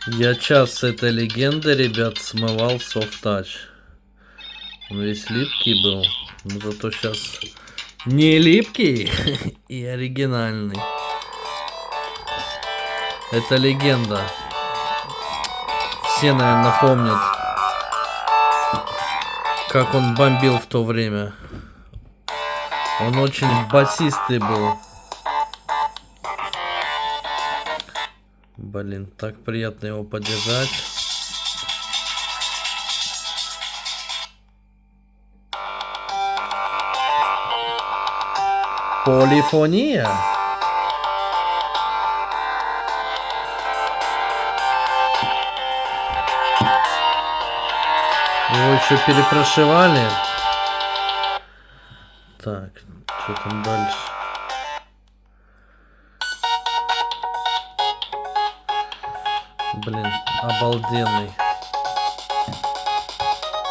Я час с этой легенды, ребят, смывал Soft Touch. Он весь липкий был, но зато сейчас не липкий и оригинальный. Это легенда. Все, наверное, помнят, как он бомбил в то время. Он очень басистый был. Блин, так приятно его поддержать. Полифония. Его еще перепрошивали. Так, что там дальше? Блин, обалденный.